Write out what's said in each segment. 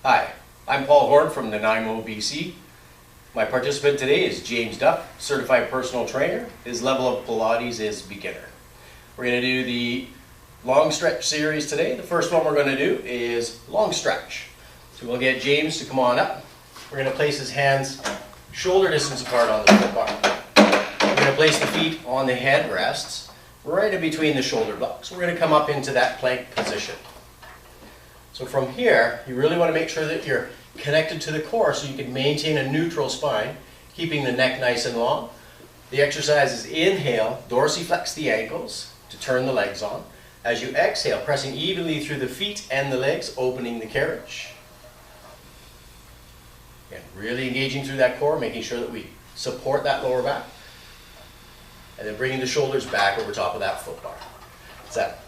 Hi, I'm Paul Horne from Nanaimo, BC. My participant today is James Duff, certified personal trainer. His level of Pilates is beginner. We're going to do the long stretch series today. The first one we're going to do is long stretch. So we'll get James to come on up. We're going to place his hands shoulder distance apart on the foot bar. We're going to place the feet on the headrests right in between the shoulder blocks. We're going to come up into that plank position. So from here, you really want to make sure that you're connected to the core so you can maintain a neutral spine, keeping the neck nice and long. The exercise is inhale, dorsiflex the ankles to turn the legs on. As you exhale, pressing evenly through the feet and the legs, opening the carriage. Again, really engaging through that core, making sure that we support that lower back. And then bringing the shoulders back over top of that foot bar. That's that.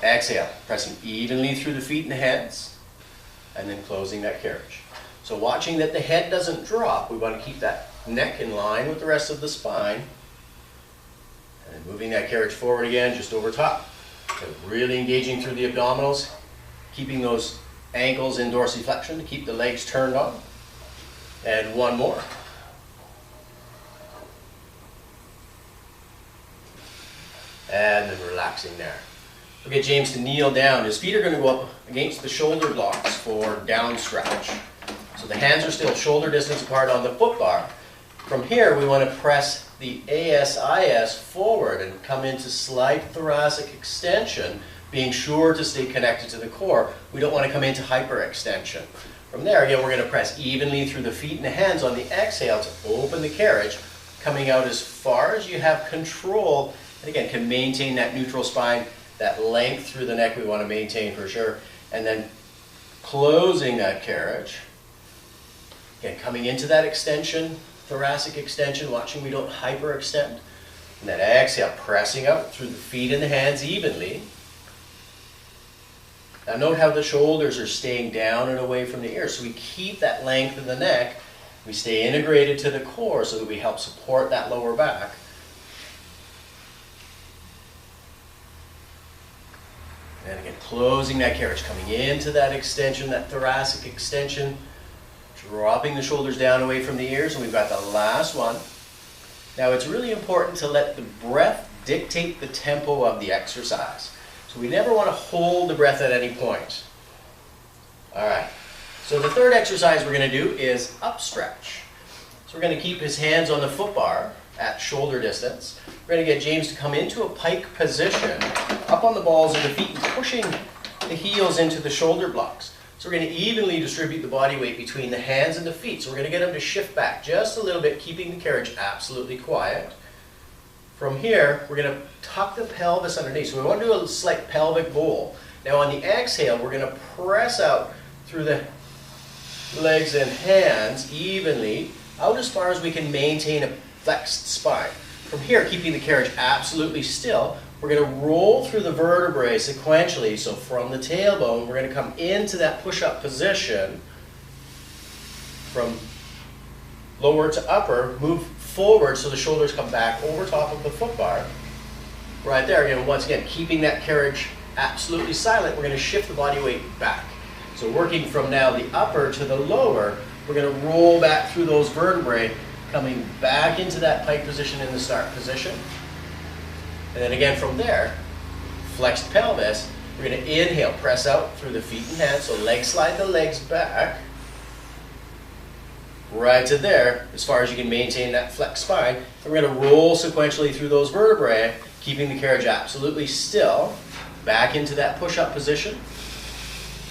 Exhale, pressing evenly through the feet and the hands, and then closing that carriage. So watching that the head doesn't drop, we want to keep that neck in line with the rest of the spine, and then moving that carriage forward again, just over top. So really engaging through the abdominals, keeping those ankles in dorsiflexion to keep the legs turned on. And one more. And then relaxing there. We'll get James to kneel down. His feet are going to go up against the shoulder blocks for down stretch. So the hands are still shoulder distance apart on the foot bar. From here, we want to press the ASIS forward and come into slight thoracic extension, being sure to stay connected to the core. We don't want to come into hyperextension. From there, again, we're going to press evenly through the feet and the hands on the exhale to open the carriage, coming out as far as you have control, and again, can maintain that neutral spine. That length through the neck we want to maintain for sure. And then closing that carriage. Again, coming into that extension, thoracic extension, watching we don't hyperextend. And then exhale, pressing out through the feet and the hands evenly. Now note how the shoulders are staying down and away from the ears. So we keep that length in the neck. We stay integrated to the core so that we help support that lower back. And again, closing that carriage, coming into that extension, that thoracic extension, dropping the shoulders down away from the ears, and we've got the last one. Now it's really important to let the breath dictate the tempo of the exercise. So we never want to hold the breath at any point. All right, so the third exercise we're going to do is up stretch. So we're going to keep his hands on the foot bar at shoulder distance. We're going to get James to come into a pike position, up on the balls of the feet, and pushing the heels into the shoulder blocks. So we're going to evenly distribute the body weight between the hands and the feet. So we're going to get him to shift back just a little bit, keeping the carriage absolutely quiet. From here, we're going to tuck the pelvis underneath. So we want to do a slight pelvic bowl. Now on the exhale, we're going to press out through the legs and hands evenly, out as far as we can maintain a flexed spine. From here, keeping the carriage absolutely still, we're going to roll through the vertebrae sequentially. So from the tailbone, we're going to come into that push-up position. From lower to upper, move forward so the shoulders come back over top of the foot bar. Right there, again, once again, keeping that carriage absolutely silent, we're going to shift the body weight back. So working from now the upper to the lower, we're going to roll back through those vertebrae, coming back into that pike position in the start position. And then again from there, flexed pelvis, we're going to inhale, press out through the feet and hands, so leg slide the legs back, right to there, as far as you can maintain that flexed spine. And we're going to roll sequentially through those vertebrae, keeping the carriage absolutely still, back into that push-up position,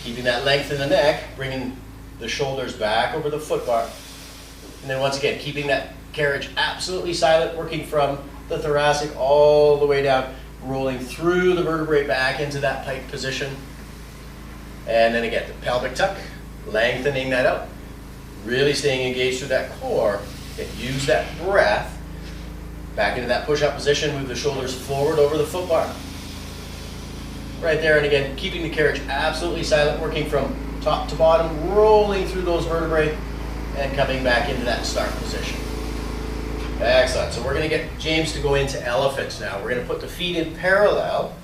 keeping that length in the neck, bringing the shoulders back over the foot bar. And then once again, keeping that carriage absolutely silent, working from the thoracic all the way down, rolling through the vertebrae back into that pike position. And then again, the pelvic tuck, lengthening that out, really staying engaged through that core. And use that breath, back into that push-up position, move the shoulders forward over the foot bar. Right there, and again, keeping the carriage absolutely silent, working from top to bottom, rolling through those vertebrae, and coming back into that start position. Excellent. So we're going to get James to go into elephant now. We're going to put the feet in parallel.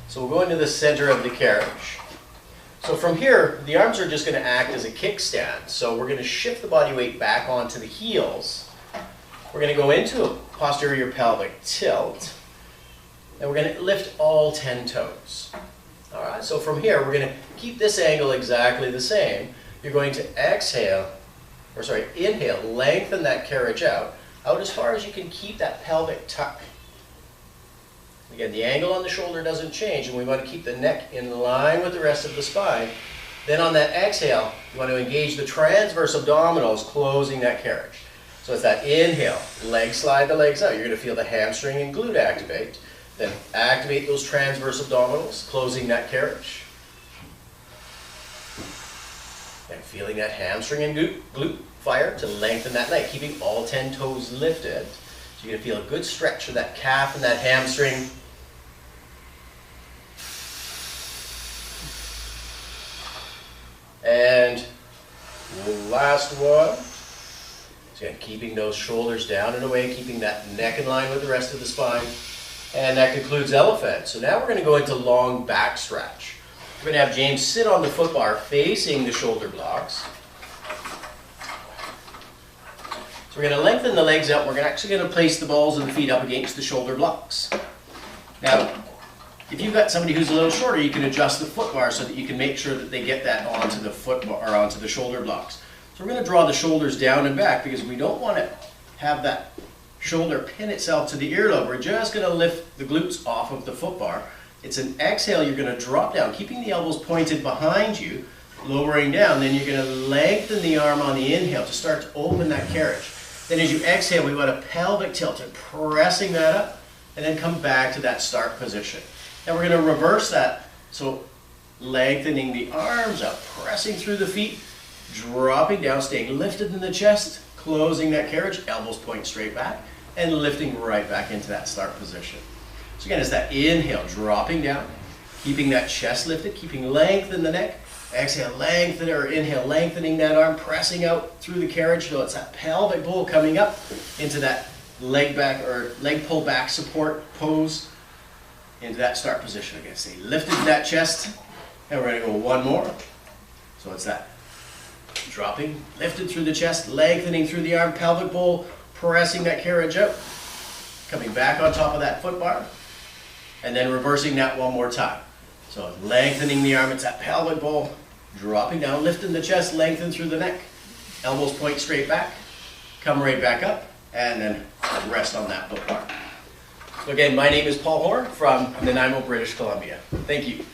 So we'll go into the center of the carriage. So from here, the arms are just going to act as a kickstand. So we're going to shift the body weight back onto the heels. We're going to go into a posterior pelvic tilt. And we're going to lift all 10 toes. All right, so from here, we're going to keep this angle exactly the same. You're going to inhale, lengthen that carriage out as far as you can keep that pelvic tuck. Again, the angle on the shoulder doesn't change, and we want to keep the neck in line with the rest of the spine. Then on that exhale, you want to engage the transverse abdominals, closing that carriage. So it's that inhale, slide the legs out. You're going to feel the hamstring and glute activate. Then activate those transverse abdominals, closing that carriage. And feeling that hamstring and glute fire to lengthen that leg, keeping all 10 toes lifted. So you're going to feel a good stretch of that calf and that hamstring. And last one. So again, keeping those shoulders down and away, keeping that neck in line with the rest of the spine. And that concludes elephant. So now we're going to go into long back stretch. We're going to have James sit on the foot bar facing the shoulder blocks. So we're going to lengthen the legs out. We're actually going to place the balls of the feet up against the shoulder blocks. Now, if you've got somebody who's a little shorter, you can adjust the foot bar so that you can make sure that they get that onto the foot bar, or onto the shoulder blocks. So we're going to draw the shoulders down and back because we don't want to have that shoulder pin itself to the earlobe. We're just going to lift the glutes off of the foot bar. It's an exhale, you're going to drop down, keeping the elbows pointed behind you, lowering down. Then you're going to lengthen the arm on the inhale to start to open that carriage. Then as you exhale, we want a pelvic tilt and pressing that up, and then come back to that start position. Now we're going to reverse that. So lengthening the arms up, pressing through the feet, dropping down, staying lifted in the chest, closing that carriage, elbows point straight back, and lifting right back into that start position. So again, it's that inhale, dropping down, keeping that chest lifted, keeping length in the neck. Exhale, lengthen, or inhale, lengthening that arm, pressing out through the carriage. So it's that pelvic bowl coming up into that leg back or leg pull back support pose into that start position. Again, stay lifted in that chest, and we're going to go one more. So it's that dropping, lifted through the chest, lengthening through the arm, pelvic bowl, pressing that carriage out, coming back on top of that foot bar, and then reversing that one more time. So lengthening the arm, it's that pelvic bowl, dropping down, lifting the chest, lengthen through the neck, elbows point straight back, come right back up, and then rest on that foot bar. So again, my name is Paul Horne from Nanaimo, British Columbia. Thank you.